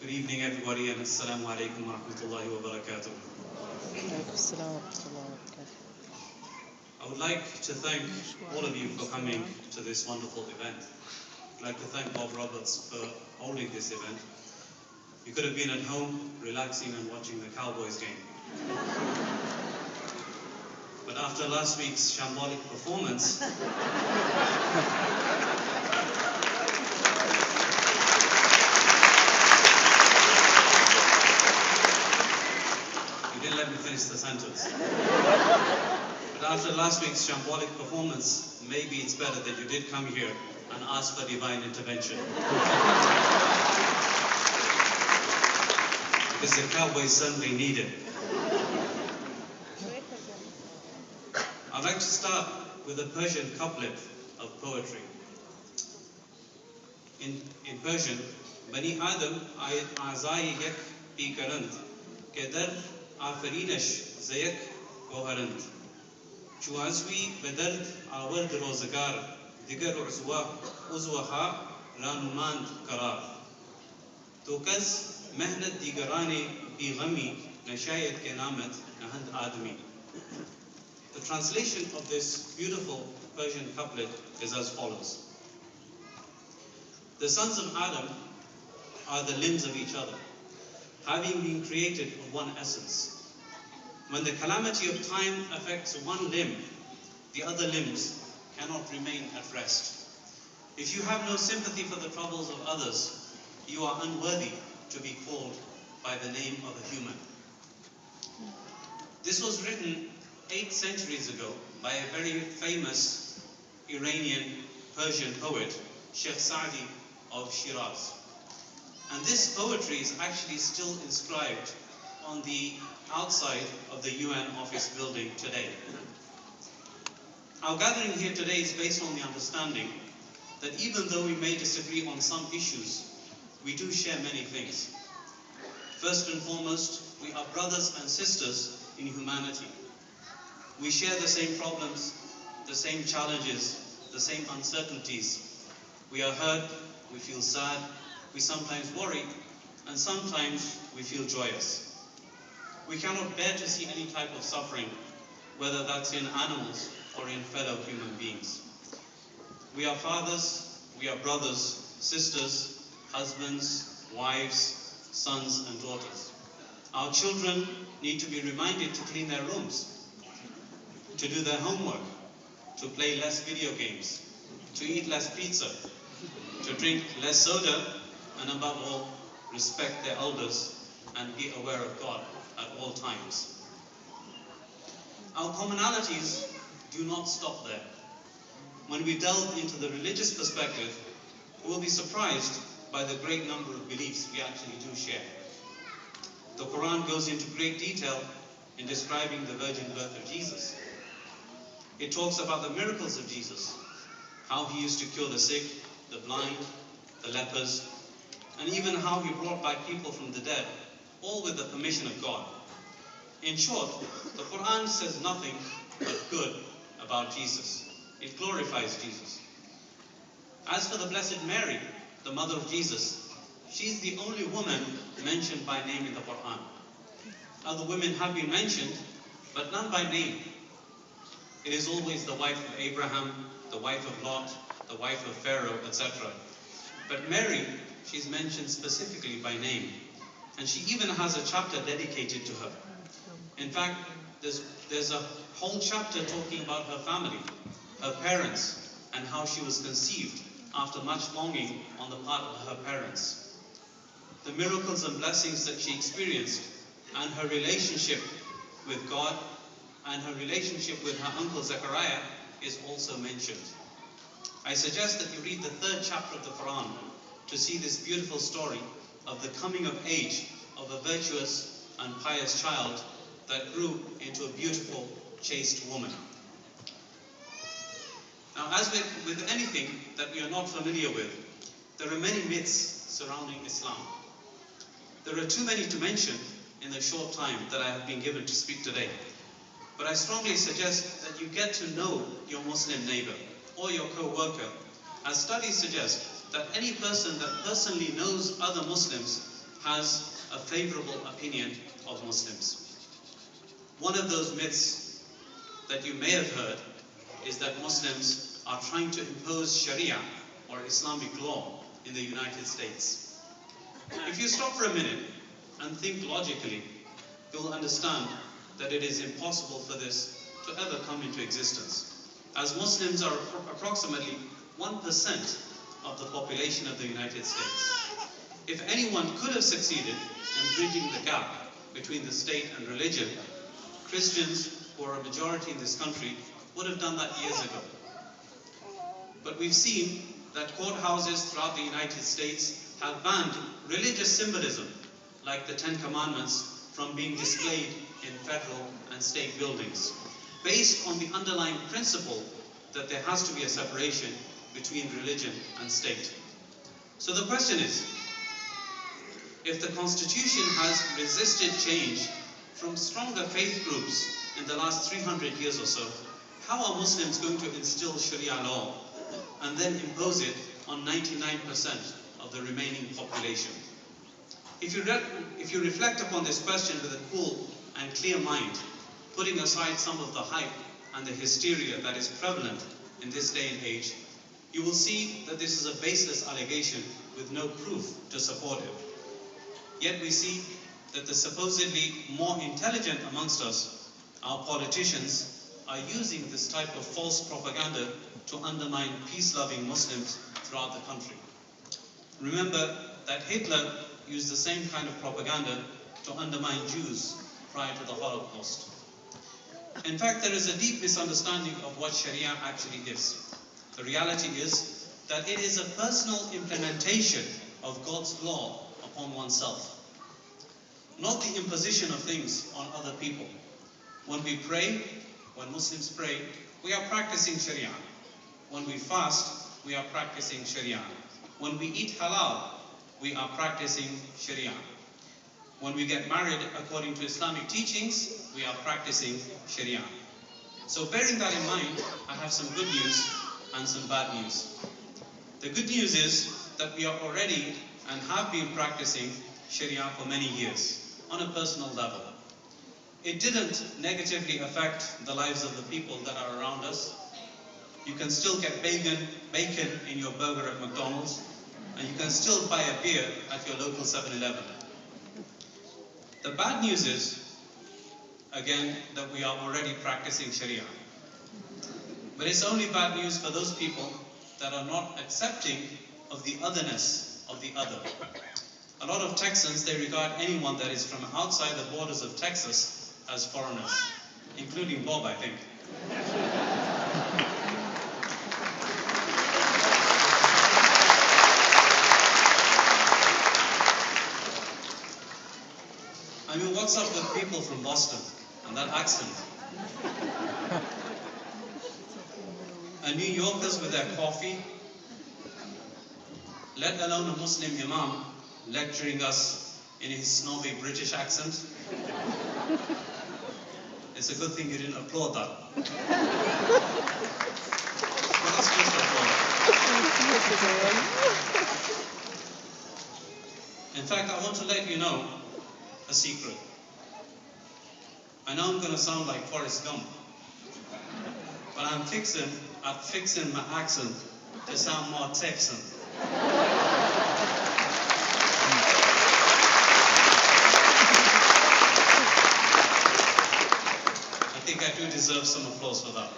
Good evening, everybody, and assalamu alaikum wa rahmatullahi wa barakatuh. I would like to thank all of you for coming to this wonderful event. I'd like to thank Bob Roberts for holding this event. You could have been at home, relaxing and watching the Cowboys game. But after last week's shambolic performance, you didn't let me finish the sentence. But after last week's shambolic performance, maybe it's better that you did come here and ask for divine intervention. Because the Cowboys certainly need it. I'd like to start with a Persian couplet of poetry. In Persian, Bani Adam a'zai yek pi karand, ke dar afarinesh zayek goharand. Chuazwi bedard award rozagar, digar uzwaha ranumand karar. Tokaz mehnat digarane bi ghami nashayat ke namat nahand admi. The translation of this beautiful Persian couplet is as follows. The sons of Adam are the limbs of each other, having been created of one essence. When the calamity of time affects one limb, the other limbs cannot remain at rest. If you have no sympathy for the troubles of others, you are unworthy to be called by the name of a human. This was written 8 centuries ago by a very famous Iranian Persian poet, Sheikh Saadi of Shiraz. And this poetry is actually still inscribed on the outside of the UN office building today. Our gathering here today is based on the understanding that even though we may disagree on some issues, we do share many things. First and foremost, we are brothers and sisters in humanity. We share the same problems, the same challenges, the same uncertainties. We are hurt, we feel sad, we sometimes worry, and sometimes we feel joyous. We cannot bear to see any type of suffering, whether that's in animals or in fellow human beings. We are fathers, we are brothers, sisters, husbands, wives, sons and daughters. Our children need to be reminded to clean their rooms, to do their homework, to play less video games, to eat less pizza, to drink less soda, and above all, respect their elders and be aware of God at all times. Our commonalities do not stop there. When we delve into the religious perspective, we will be surprised by the great number of beliefs we actually do share. The Quran goes into great detail in describing the virgin birth of Jesus. It talks about the miracles of Jesus, how he used to cure the sick, the blind, the lepers, and even how he brought back people from the dead, all with the permission of God. In short, the Quran says nothing but good about Jesus. It glorifies Jesus. As for the Blessed Mary, the mother of Jesus, she's the only woman mentioned by name in the Quran. Other women have been mentioned, but none by name. It is always the wife of Abraham, the wife of Lot, the wife of Pharaoh, etc. But Mary, she's mentioned specifically by name. And she even has a chapter dedicated to her. In fact, there's a whole chapter talking about her family, her parents, and how she was conceived after much longing on the part of her parents. The miracles and blessings that she experienced, and her relationship with God, and her relationship with her uncle Zechariah is also mentioned. I suggest that you read the 3rd chapter of the Quran to see this beautiful story of the coming of age of a virtuous and pious child that grew into a beautiful, chaste woman. Now, as with anything that we are not familiar with, there are many myths surrounding Islam. There are too many to mention in the short time that I have been given to speak today. But I strongly suggest that you get to know your Muslim neighbor or your co-worker, as studies suggest that any person that personally knows other Muslims has a favorable opinion of Muslims. One of those myths that you may have heard is that Muslims are trying to impose Sharia or Islamic law in the United States. If you stop for a minute and think logically, you'll understand that it is impossible for this to ever come into existence, as Muslims are approximately 1% of the population of the United States. If anyone could have succeeded in bridging the gap between the state and religion, Christians, who are a majority in this country, would have done that years ago. But we've seen that courthouses throughout the United States have banned religious symbolism, like the Ten Commandments, from being displayed in federal and state buildings, based on the underlying principle that there has to be a separation between religion and state. So the question is, if the Constitution has resisted change from stronger faith groups in the last 300 years or so, how are Muslims going to instill Sharia law and then impose it on 99% of the remaining population? If you reflect upon this question with a cool and clear mind, putting aside some of the hype and the hysteria that is prevalent in this day and age, you will see that this is a baseless allegation with no proof to support it. Yet we see that the supposedly more intelligent amongst us, our politicians, are using this type of false propaganda to undermine peace-loving Muslims throughout the country. Remember that Hitler used the same kind of propaganda to undermine Jews prior to the Holocaust. In fact, there is a deep misunderstanding of what Sharia actually is. The reality is that it is a personal implementation of God's law upon oneself, not the imposition of things on other people. When we pray, when Muslims pray, we are practicing Sharia. When we fast, we are practicing Sharia. When we eat halal, we are practicing Sharia. When we get married according to Islamic teachings, we are practicing Sharia. So bearing that in mind, I have some good news and some bad news. The good news is that we are already and have been practicing Sharia for many years on a personal level. It didn't negatively affect the lives of the people that are around us. You can still get bacon in your burger at McDonald's, and you can still buy a beer at your local 7-Eleven. The bad news is, again, that we are already practicing Sharia. But it's only bad news for those people that are not accepting of the otherness of the other. A lot of Texans, they regard anyone that is from outside the borders of Texas as foreigners, including Bob, I think. I mean, what's up with people from Boston and that accent? And New Yorkers with their coffee, let alone a Muslim imam lecturing us in his snobby British accent. It's a good thing you didn't applaud that. We're not supposed to applaud. In fact, I want to let you know a secret. I know I'm going to sound like Forrest Gump, but I'm fixing my accent to sound more Texan. I think I do deserve some applause for that.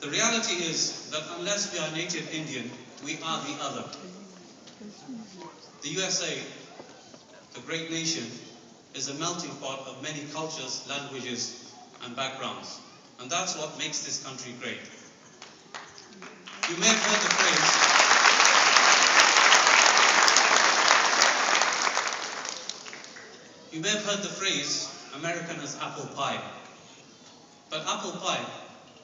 The reality is that unless we are native Indian, we are the other. The USA, the great nation, is a melting pot of many cultures, languages, and backgrounds. And that's what makes this country great. You may have heard the phrase, American as apple pie. But apple pie,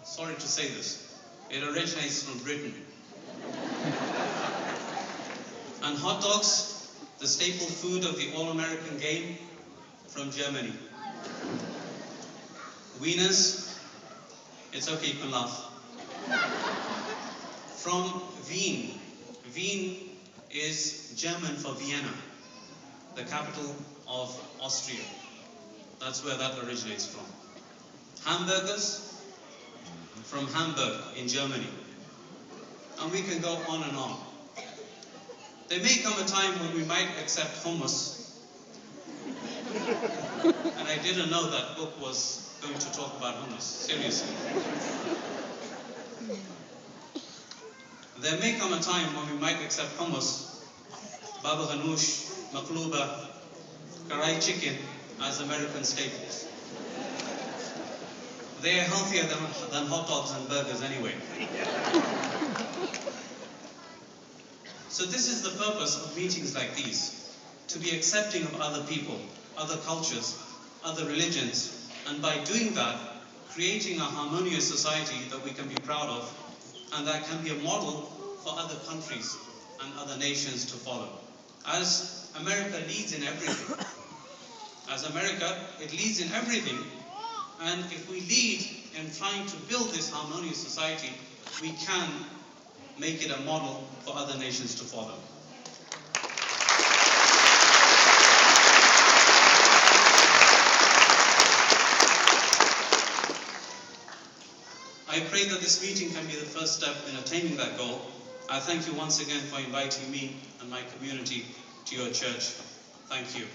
sorry to say this, it originates from Britain. And hot dogs, the staple food of the all-American game, from Germany. Wieners, It's okay, you can laugh. From Wien. Wien is German for Vienna, the capital of Austria. That's where that originates from. Hamburgers from Hamburg in Germany. And we can go on and on. There may come a time when we might accept hummus. And I didn't know that book was going to talk about hummus, seriously. There may come a time when we might accept hummus, baba ghanoush, maqlouba, karai chicken as American staples. They are healthier than hot dogs and burgers anyway. So this is the purpose of meetings like these, to be accepting of other people, other cultures, other religions, and by doing that, creating a harmonious society that we can be proud of, and that can be a model for other countries and other nations to follow. As America leads in everything, it leads in everything, and if we lead in trying to build this harmonious society, we can make it a model for other nations to follow. I pray that this meeting can be the first step in attaining that goal. I thank you once again for inviting me and my community to your church. Thank you.